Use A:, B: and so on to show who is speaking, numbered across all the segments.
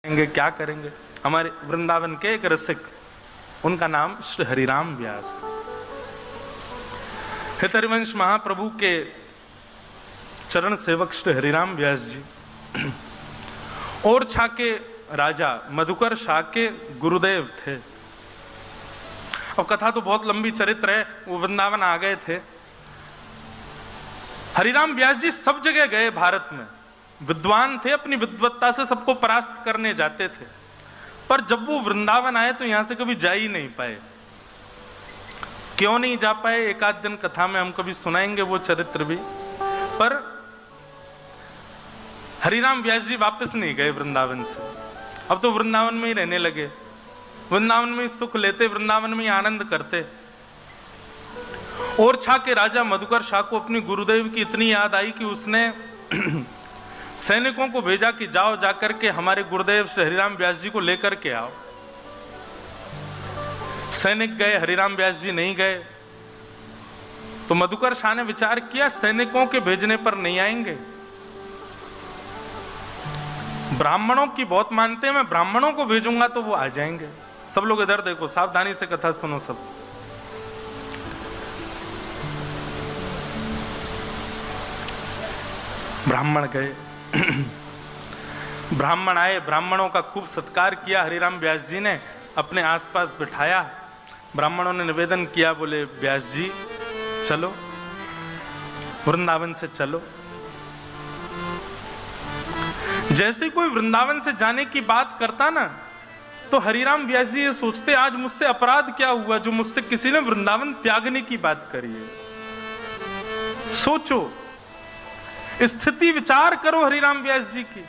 A: क्या करेंगे। हमारे वृंदावन के एक रसिक, उनका नाम श्री हरिराम व्यास। हित हरिवंश महाप्रभु के चरण सेवक श्री हरिराम व्यास जी ओरछा के राजा मधुकर शाह के गुरुदेव थे। अब कथा तो बहुत लंबी चरित्र है। वो वृंदावन आ गए थे। हरिराम व्यास जी सब जगह गए भारत में, विद्वान थे, अपनी विद्वत्ता से सबको परास्त करने जाते थे। पर जब वो वृंदावन आए तो यहां से कभी जा ही नहीं पाए। क्यों नहीं जा पाए, एक आध दिन कथा में हम कभी सुनाएंगे वो चरित्र भी। पर हरिराम व्यास जी वापस नहीं गए वृंदावन से। अब तो वृंदावन में ही रहने लगे, वृंदावन में ही सुख लेते, वृंदावन में ही आनंद करते। ओरछा के राजा मधुकर शाह को अपने गुरुदेव की इतनी याद आई कि उसने सैनिकों को भेजा कि जाओ जाकर के हमारे गुरुदेव श्री हरिराम व्यास जी को लेकर के आओ। सैनिक गए, हरिराम व्यास जी नहीं गए। तो मधुकर शाह ने विचार किया सैनिकों के भेजने पर नहीं आएंगे, ब्राह्मणों की बहुत मानते हैं, मैं ब्राह्मणों को भेजूंगा तो वो आ जाएंगे। सब लोग इधर देखो, सावधानी से कथा सुनो सब। ब्राह्मण गए, ब्राह्मण आए, ब्राह्मणों का खूब सत्कार किया हरिराम व्यास जी ने, अपने आसपास बिठाया। ब्राह्मणों ने निवेदन किया, बोले व्यास जी चलो वृंदावन से चलो। जैसे कोई वृंदावन से जाने की बात करता ना, तो हरिराम व्यास जी ये सोचते आज मुझसे अपराध क्या हुआ जो मुझसे किसी ने वृंदावन त्यागने की बात करी है। सोचो, स्थिति विचार करो हरिराम व्यास जी की।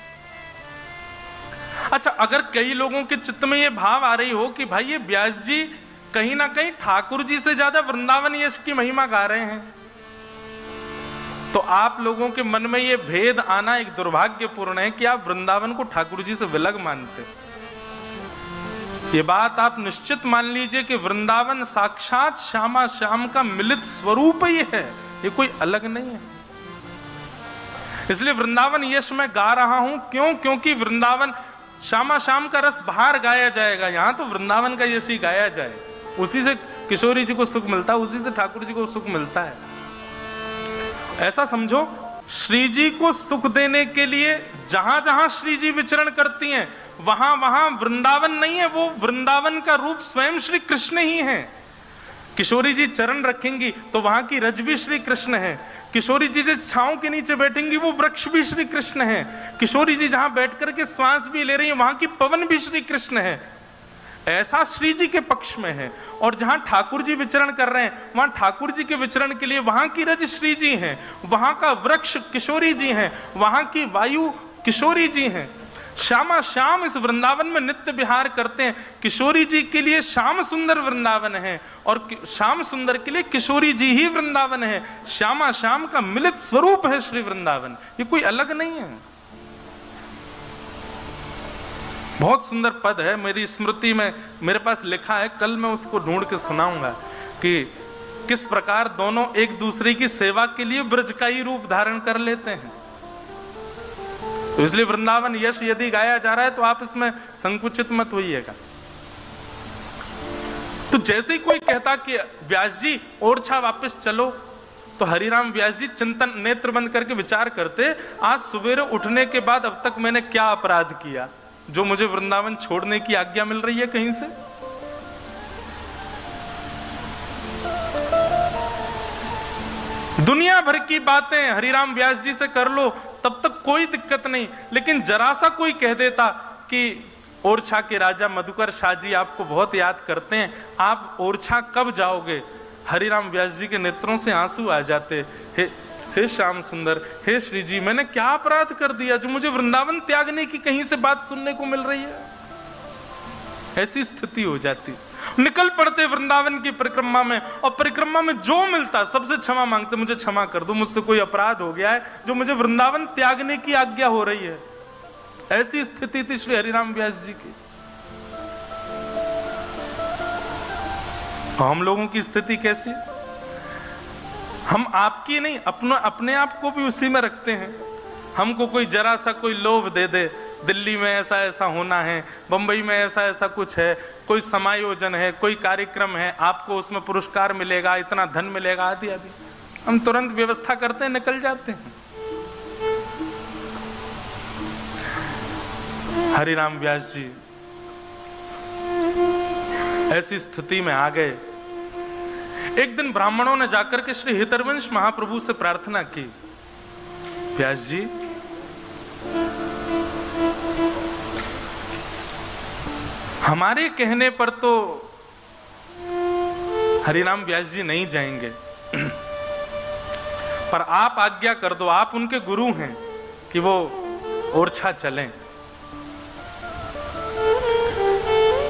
A: अच्छा, अगर कई लोगों के चित्त में यह भाव आ रही हो कि भाई ये व्यास जी कहीं ना कहीं ठाकुर जी से ज्यादा वृंदावन यश की महिमा गा रहे हैं, तो आप लोगों के मन में यह भेद आना एक दुर्भाग्यपूर्ण है कि आप वृंदावन को ठाकुर जी से विलग मानते। ये बात आप निश्चित मान लीजिए कि वृंदावन साक्षात श्यामा श्याम का मिलित स्वरूप ही है, ये कोई अलग नहीं है। इसलिए वृंदावन यश मैं गा रहा हूं, क्यों? क्योंकि वृंदावन श्यामा श्याम का रस बाहर गाया जाएगा, यहां तो वृंदावन का यश ही गाया जाए। उसी से किशोरी जी को सुख मिलता है, उसी से ठाकुर जी को सुख मिलता है। ऐसा समझो, श्री जी को सुख देने के लिए जहां जहां श्री जी विचरण करती हैं वहां वहां वृंदावन नहीं है, वो वृंदावन का रूप स्वयं श्री कृष्ण ही है। किशोरी जी चरण रखेंगी तो वहां की रज भी श्री कृष्ण है। किशोरी जी से छांव के नीचे बैठेंगी वो वृक्ष भी श्री कृष्ण है। किशोरी जी जहां बैठ करके श्वास भी ले रही है वहां की पवन भी श्री कृष्ण है। ऐसा श्री जी के पक्ष में है। और जहां ठाकुर जी विचरण कर रहे हैं वहां ठाकुर जी के विचरण के लिए वहां की रज श्री जी है, वहां का वृक्ष किशोरी जी है, वहां की वायु किशोरी जी है। श्यामा श्याम इस वृंदावन में नित्य विहार करते हैं। किशोरी जी के लिए श्याम सुंदर वृंदावन है और श्याम सुंदर के लिए किशोरी जी ही वृंदावन है। श्यामा श्याम का मिलित स्वरूप है श्री वृंदावन, ये कोई अलग नहीं है। बहुत सुंदर पद है, मेरी स्मृति में मेरे पास लिखा है, कल मैं उसको ढूंढ के सुनाऊंगा कि किस प्रकार दोनों एक दूसरे की सेवा के लिए ब्रज का ही रूप धारण कर लेते हैं। तो इसलिए वृंदावन यश यदि गाया जा रहा है तो आप इसमें संकुचित मत होइएगा। तो जैसे ही कोई कहता कि व्यास जी ओरछा वापस चलो, तो हरिराम व्यास जी चिंतन नेत्र बंद करके विचार करते, आज सवेरे उठने के बाद अब तक मैंने क्या अपराध किया जो मुझे वृंदावन छोड़ने की आज्ञा मिल रही है कहीं से। दुनिया भर की बातें हरिराम व्यास जी से कर लो तब तक कोई दिक्कत नहीं, लेकिन जरा सा कोई कह देता कि ओरछा के राजा मधुकर शाह जी आपको बहुत याद करते हैं, आप ओरछा कब जाओगे? हरिराम व्यास जी के नेत्रों से आंसू आ जाते। हे श्याम सुंदर, हे श्री जी, मैंने क्या अपराध कर दिया जो मुझे वृंदावन त्यागने की कहीं से बात सुनने को मिल रही है? ऐसी स्थिति हो जाती। निकल पड़ते वृंदावन की परिक्रमा में, और परिक्रमा में जो मिलता सबसे क्षमा मांगते, मुझे क्षमा कर दो, मुझसे कोई अपराध हो गया है जो मुझे वृंदावन त्यागने की आज्ञा हो रही है। ऐसी स्थिति थी श्री हरिराम व्यास जी की। हम लोगों की स्थिति कैसी? हम आपकी नहीं, अपने आप को भी उसी में रखते हैं। हमको कोई जरा सा कोई लोभ दे दे दिल्ली में ऐसा ऐसा होना है, बंबई में ऐसा ऐसा कुछ है, कोई समायोजन है, कोई कार्यक्रम है, आपको उसमें पुरस्कार मिलेगा, इतना धन मिलेगा, आदि आदि। हम तुरंत व्यवस्था करते हैं, निकल जाते हैं। हरिराम व्यास जी ऐसी स्थिति में आ गए। एक दिन ब्राह्मणों ने जाकर के श्री हितरवंश महाप्रभु से प्रार्थना की, व्यास जी हमारे कहने पर तो हरिराम व्यास जी नहीं जाएंगे, पर आप आज्ञा कर दो, आप उनके गुरु हैं कि वो ओरछा चलें।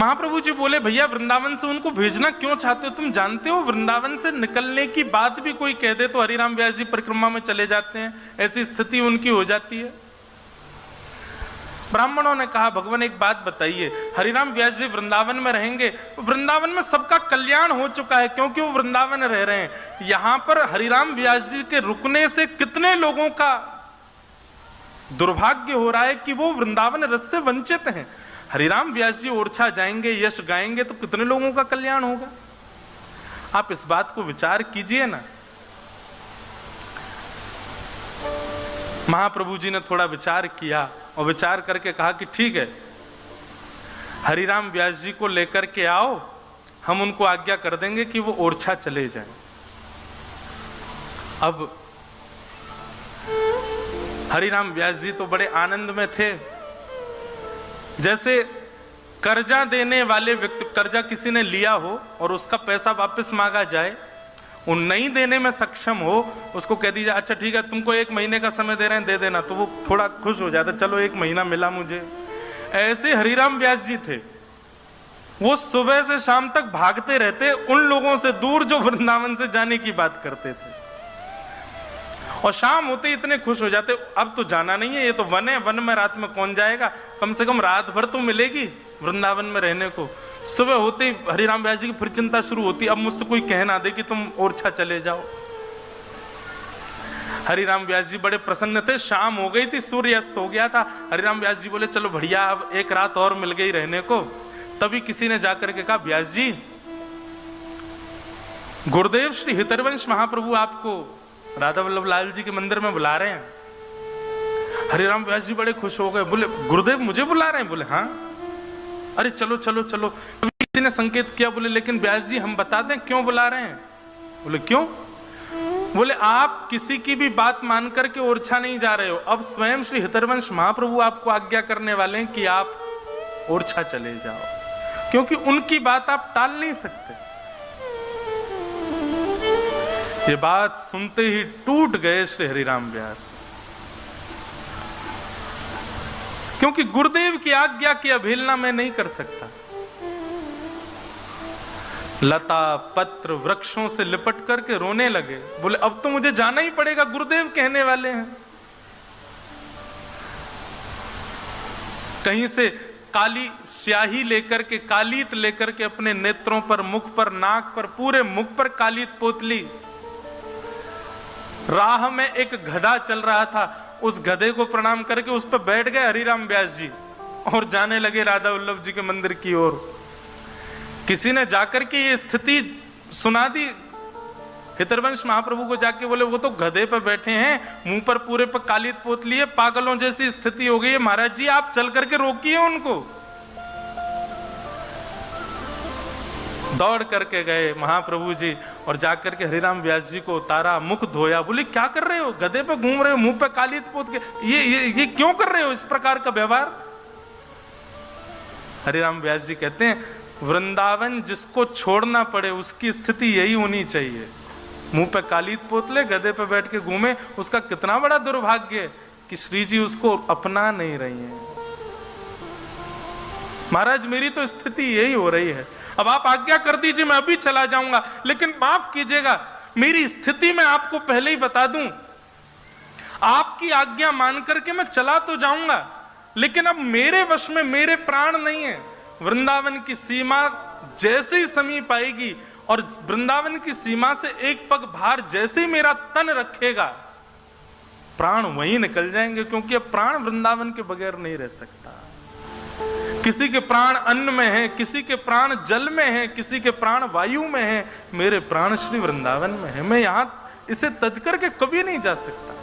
A: महाप्रभु जी बोले, भैया वृंदावन से उनको भेजना क्यों चाहते हो? तुम जानते हो वृंदावन से निकलने की बात भी कोई कह दे तो हरिराम व्यास जी परिक्रमा में चले जाते हैं, ऐसी स्थिति उनकी हो जाती है। ब्राह्मणों ने कहा, भगवान एक बात बताइए, हरिराम व्यास जी वृंदावन में रहेंगे, वृंदावन में सबका कल्याण हो चुका है क्योंकि वो वृंदावन रह रहे हैं। यहां पर हरिराम व्यास जी के रुकने से कितने लोगों का दुर्भाग्य हो रहा है कि वो वृंदावन रस से वंचित हैं। हरिराम व्यास जी ओरछा जाएंगे, यश गाएंगे तो कितने लोगों का कल्याण होगा। आप इस बात को विचार कीजिए ना। महाप्रभु जी ने थोड़ा विचार किया और विचार करके कहा कि ठीक है, हरिराम व्यास जी को लेकर के आओ, हम उनको आज्ञा कर देंगे कि वो ओरछा चले जाएं। अब हरिराम व्यास जी तो बड़े आनंद में थे, जैसे कर्जा देने वाले व्यक्ति, कर्जा किसी ने लिया हो और उसका पैसा वापस मांगा जाए, वो नहीं देने में सक्षम हो, उसको कह दीजिए अच्छा ठीक है तुमको 1 महीने का समय दे रहे हैं, दे देना, तो वो थोड़ा खुश हो जाता, चलो 1 महीना मिला मुझे। ऐसे हरिराम व्यास जी थे, वो सुबह से शाम तक भागते रहते उन लोगों से दूर जो वृंदावन से जाने की बात करते थे, और शाम होते इतने खुश हो जाते, अब तो जाना नहीं है, ये तो वन है, वन में रात में कौन जाएगा, कम से कम रात भर तो मिलेगी वृंदावन में रहने को। सुबह होते ही हरिराम व्यास जी की फिर चिंता शुरू होती, अब मुझसे कोई कह ना दे कि तुम ओरछा चले जाओ। हरिराम व्यास जी बड़े प्रसन्न थे, शाम हो गई थी, सूर्य अस्त हो गया था। हरिराम व्यास जी बोले चलो बढ़िया, अब एक रात और मिल गई रहने को। तभी किसी ने जाकर के कहा, व्यास जी गुरुदेव श्री हितरवंश महाप्रभु आपको राधा वल्लभ लाल जी के मंदिर में बुला रहे हैं। हरिराम व्यास जी बड़े खुश हो गए, बोले गुरुदेव मुझे बुला रहे हैं? बोले हाँ। अरे चलो चलो चलो। किसी ने संकेत किया, बोले लेकिन व्यास जी हम बता दें क्यों बुला रहे हैं? बोले क्यों? बोले आप किसी की भी बात मान करके ओरछा नहीं जा रहे हो, अब स्वयं श्री हितरवंश महाप्रभु आपको आज्ञा करने वाले हैं कि आप ओरछा चले जाओ, क्योंकि उनकी बात आप टाल नहीं सकते। ये बात सुनते ही टूट गए श्री हरिराम व्यास, क्योंकि गुरुदेव की आज्ञा की अवहेलना मैं नहीं कर सकता। लता पत्र वृक्षों से लिपट करके रोने लगे, बोले अब तो मुझे जाना ही पड़ेगा, गुरुदेव कहने वाले हैं। कहीं से काली स्याही लेकर के, कालीत लेकर के अपने नेत्रों पर, मुख पर, नाक पर, पूरे मुख पर कालीत पोत ली। राह में एक गधा चल रहा था, उस गधे को प्रणाम करके उस पर बैठ गए हरिराम व्यास जी और जाने लगे राधा वल्लभ जी के मंदिर की ओर। किसी ने जाकर के ये स्थिति सुना दी हितरवंश महाप्रभु को, जाके बोले वो तो गधे पर बैठे हैं, मुंह पर पूरे पर कालीत पोत लिए, पागलों जैसी स्थिति हो गई है, महाराज जी आप चल करके रोकिए उनको। दौड़ करके गए महाप्रभु जी और जाकर के हरिराम व्यास जी को उतारा, मुख धोया, बोले क्या कर रहे हो, गधे पे घूम रहे हो, मुंह पे कालीत पोत के, ये क्यों कर रहे हो इस प्रकार का व्यवहार? हरिराम व्यास जी कहते हैं वृंदावन जिसको छोड़ना पड़े उसकी स्थिति यही होनी चाहिए, मुंह पे कालीत पोत ले, गधे पे बैठ के घूमे, उसका कितना बड़ा दुर्भाग्य है कि श्री जी उसको अपना नहीं रही हैं। महाराज मेरी तो स्थिति यही हो रही है, अब आप आज्ञा कर दीजिए मैं अभी चला जाऊंगा, लेकिन माफ कीजिएगा मेरी स्थिति मैं आपको पहले ही बता दूं, आपकी आज्ञा मान करके मैं चला तो जाऊंगा, लेकिन अब मेरे वश में मेरे प्राण नहीं है। वृंदावन की सीमा जैसे ही समीप आएगी और वृंदावन की सीमा से एक पग बाहर जैसे ही मेरा तन रखेगा, प्राण वहीं निकल जाएंगे, क्योंकि अब प्राण वृंदावन के बगैर नहीं रह सकता। किसी के प्राण अन्न में है, किसी के प्राण जल में है, किसी के प्राण वायु में है, मेरे प्राण श्री वृंदावन में है। मैं यहां इसे तज करके कभी नहीं जा सकता।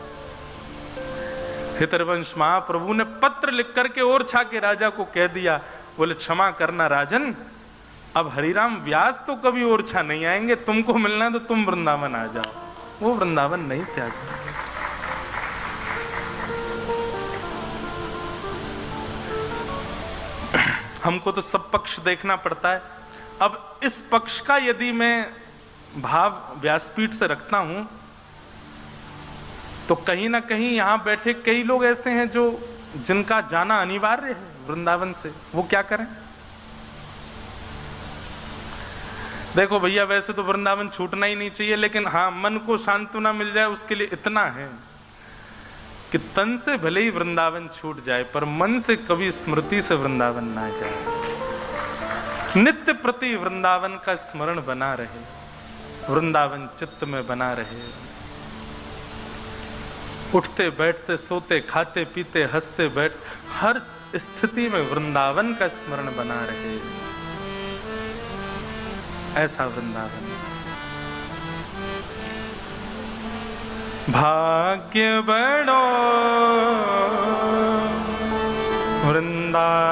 A: हितरवंश महाप्रभु ने पत्र लिख करके ओरछा के राजा को कह दिया, बोले क्षमा करना राजन, अब हरिराम व्यास तो कभी ओरछा नहीं आएंगे, तुमको मिलना है तो तुम वृंदावन आ जाओ। वो वृंदावन नहीं त्यागा। हमको तो सब पक्ष देखना पड़ता है। अब इस पक्ष का यदि मैं भाव व्यासपीठ से रखता हूं, तो कहीं ना कहीं यहां बैठे कई लोग ऐसे हैं जो जिनका जाना अनिवार्य है वृंदावन से। वो क्या करें? देखो भैया, वैसे तो वृंदावन छूटना ही नहीं चाहिए, लेकिन हाँ, मन को सांत्वना मिल जाए उसके लिए इतना है कि तन से भले ही वृंदावन छूट जाए, पर मन से कभी स्मृति से वृंदावन ना जाए। नित्य प्रति वृंदावन का स्मरण बना रहे, वृंदावन चित्त में बना रहे। उठते बैठते, सोते खाते पीते, हंसते बैठ, हर स्थिति में वृंदावन का स्मरण बना रहे। ऐसा वृंदावन। भाग्य बड़ो वृंदावन